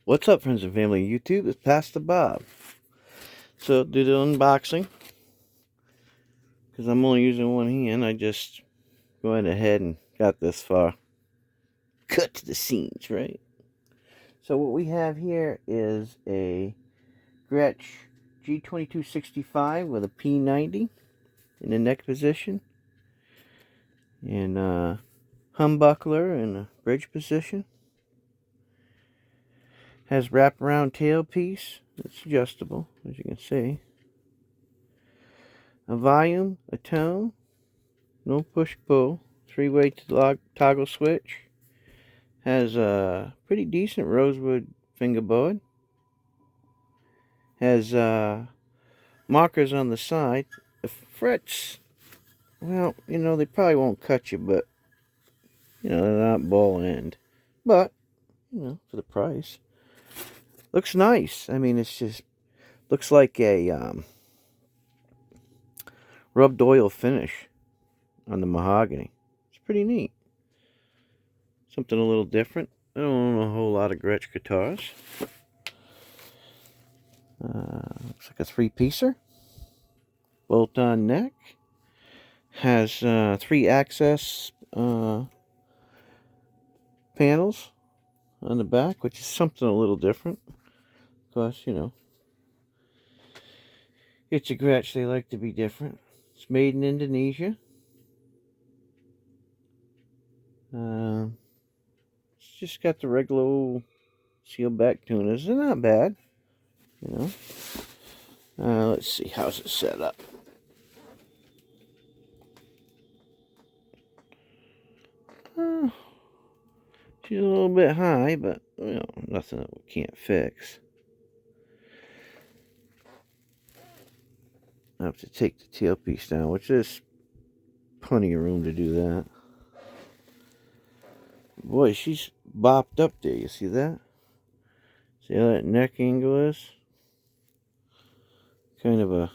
What's up, friends and family? YouTube, it's Pastor Bob. So, do the unboxing. Because I'm only using one hand, I just went ahead and got this far. Cut to the scenes, right? So, what we have here is a Gretsch G2265 with a p90 in the neck position. And humbuckler in a bridge position. Has wraparound tailpiece. It's adjustable, as you can see. A volume, a tone, no push-pull, 3-way toggle switch. Has a pretty decent rosewood fingerboard. Has markers on the side. The frets, well, they probably won't cut you, but, they're not ball end. But, for the price. Looks nice. I mean, it's just, looks like a rubbed oil finish on the mahogany. It's pretty neat. Something a little different. I don't own a whole lot of Gretsch guitars. Looks like a 3-piecer. Bolt-on neck. Has 3 access panels on the back, which is something a little different. Because, it's a Gretsch, they like to be different. It's made in Indonesia. It's just got the regular old sealed back tuners. They're not bad, let's see, how's it set up? She's a little bit high, but, nothing that we can't fix. I have to take the tailpiece down, which is plenty of room to do that. Boy, she's bopped up there. You see that? See how that neck angle is? Kind of a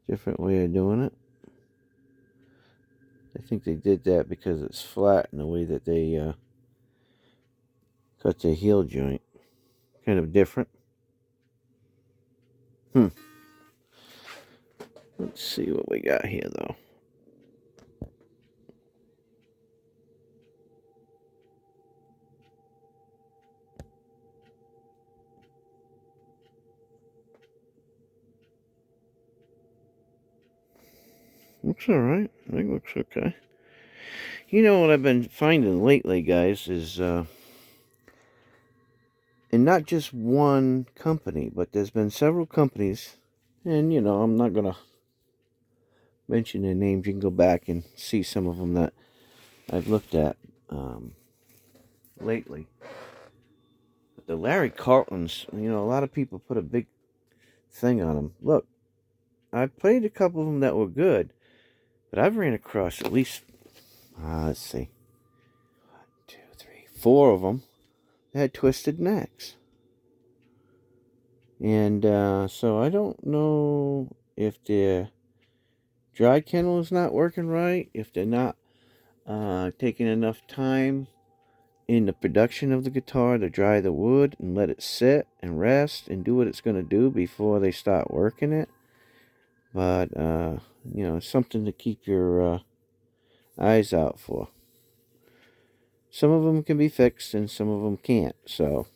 different way of doing it. I think they did that because it's flat in the way that they cut the heel joint. Kind of different. Let's see what we got here, though. Looks alright. I think it looks okay. You know what I've been finding lately, guys, is, and not just one company, but there's been several companies, and, I'm not going to mention their names. You can go back and see some of them that I've looked at lately. But the Larry Carltons, a lot of people put a big thing on them. Look, I've played a couple of them that were good, but I've ran across at least, let's see, 1, 2, 3, 4 of them that had twisted necks. And so I don't know if their dry kennel is not working right, if they're not taking enough time in the production of the guitar to dry the wood and let it sit and rest and do what it's going to do before they start working it. But, it's something to keep your eyes out for. Some of them can be fixed and some of them can't, so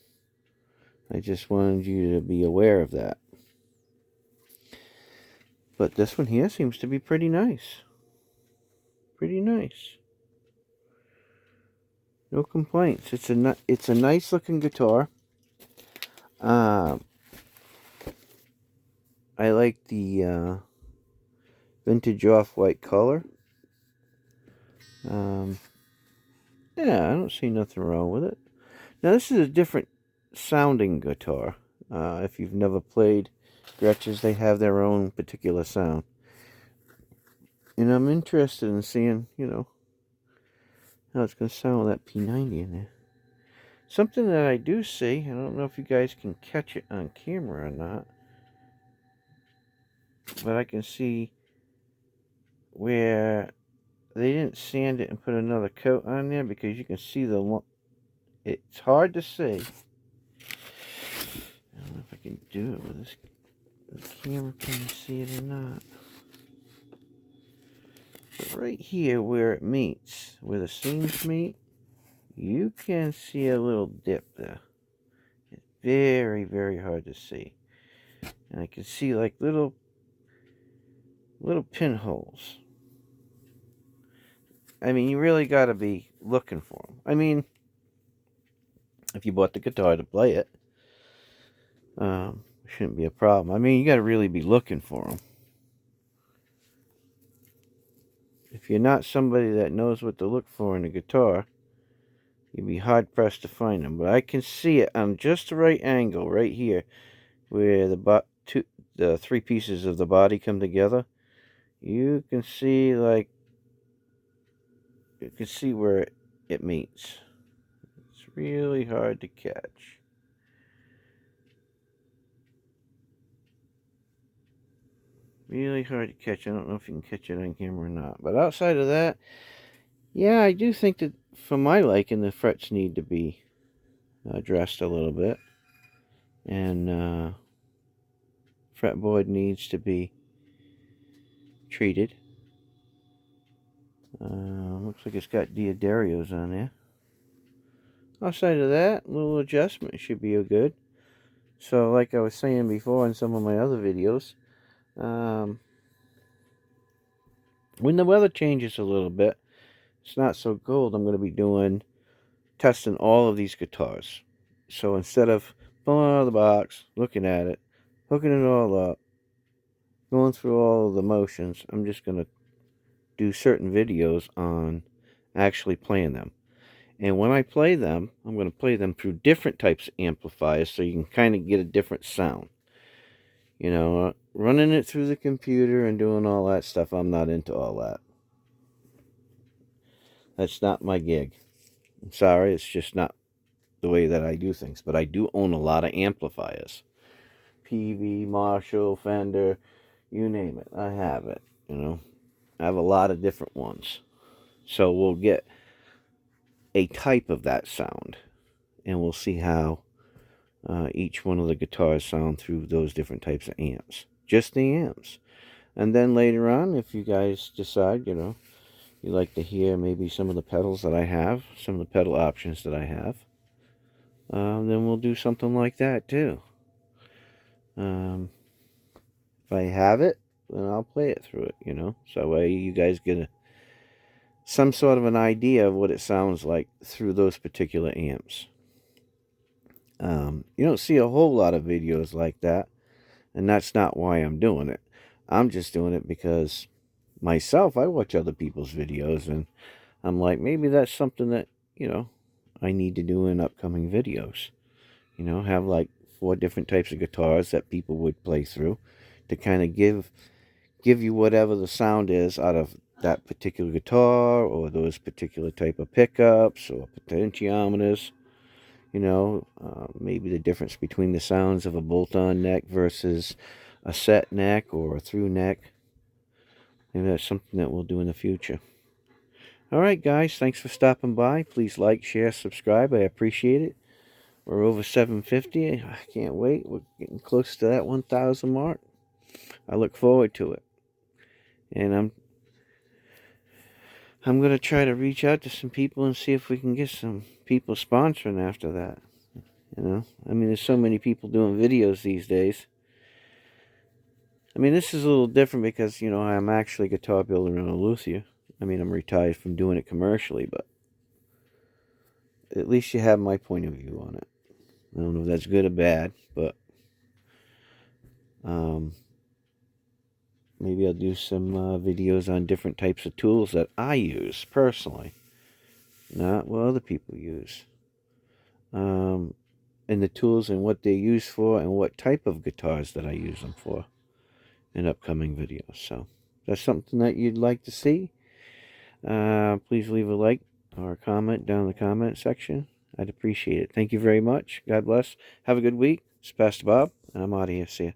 I just wanted you to be aware of that. But this one here seems to be pretty nice. Pretty nice. No complaints. It's a nice looking guitar. I like the vintage off-white color. Yeah, I don't see nothing wrong with it. Now, this is a different sounding guitar. If you've never played Gretsch's, they have their own particular sound. And I'm interested in seeing, how it's going to sound with that p90 in there. Something that I do see, I don't know if you guys can catch it on camera or not, but I can see where they didn't sand it and put another coat on there, because you can see the It's hard to see. I don't know if I can do it with this camera. Can you see it or not? But right here where it meets, where the seams meet, you can see a little dip there. It's very, very hard to see. And I can see like little pinholes. I mean, you really got to be looking for them. I mean, if you bought the guitar to play it, shouldn't be a problem. I mean, you got to really be looking for them. If you're not somebody that knows what to look for in a guitar, you'd be hard-pressed to find them. But I can see it on just the right angle right here, where the three pieces of the body come together. You can see, like, you can see where it meets. It's really hard to catch. Really hard to catch. I don't know if you can catch it on camera or not. But outside of that, yeah, I do think that for my liking, the frets need to be dressed a little bit. And fretboard needs to be treated. Looks like it's got Diodarios on there. Outside of that, a little adjustment should be good. So like I was saying before in some of my other videos, when the weather changes a little bit, it's not so cold, I'm going to be testing all of these guitars. So instead of pulling out of the box, looking at it, hooking it all up, going through all of the motions, I'm just going to do certain videos on actually playing them. And when I play them, I'm going to play them through different types of amplifiers so you can kind of get a different sound. You know, running it through the computer and doing all that stuff, I'm not into all that. That's not my gig. I'm sorry, it's just not the way that I do things. But I do own a lot of amplifiers. PV, Marshall, Fender, you name it. I have it, you know. I have a lot of different ones. So we'll get a type of that sound. And we'll see how each one of the guitars sound through those different types of amps. Just the amps. And then later on, if you guys decide, you know, you like to hear maybe some of the pedals that I have, some of the pedal options that I have, then we'll do something like that too. If I have it, then I'll play it through it, you know. So that way you guys get some sort of an idea of what it sounds like through those particular amps. You don't see a whole lot of videos like that, and that's not why I'm doing it. I'm just doing it because myself, I watch other people's videos, and I'm like, maybe that's something that, you know, I need to do in upcoming videos. You know, have like 4 different types of guitars that people would play through to kind of give you whatever the sound is out of that particular guitar or those particular type of pickups or potentiometers. You know, maybe the difference between the sounds of a bolt-on neck versus a set neck or a through neck. Maybe that's something that we'll do in the future. Alright guys, thanks for stopping by. Please like, share, subscribe. I appreciate it. We're over 750. I can't wait. We're getting close to that 1,000 mark. I look forward to it. And I'm going to try to reach out to some people and see if we can get some people sponsoring after that. You know, I mean, there's so many people doing videos these days. I mean, this is a little different because, you know, I'm actually a guitar builder in a luthier. I mean, I'm retired from doing it commercially, but at least you have my point of view on it. I don't know if that's good or bad, but maybe I'll do some videos on different types of tools that I use personally, not what other people use. And the tools and what they're used for and what type of guitars that I use them for in upcoming videos. So if that's something that you'd like to see, please leave a like or a comment down in the comment section. I'd appreciate it. Thank you very much. God bless. Have a good week. It's Pastor Bob, and I'm out of here. See ya.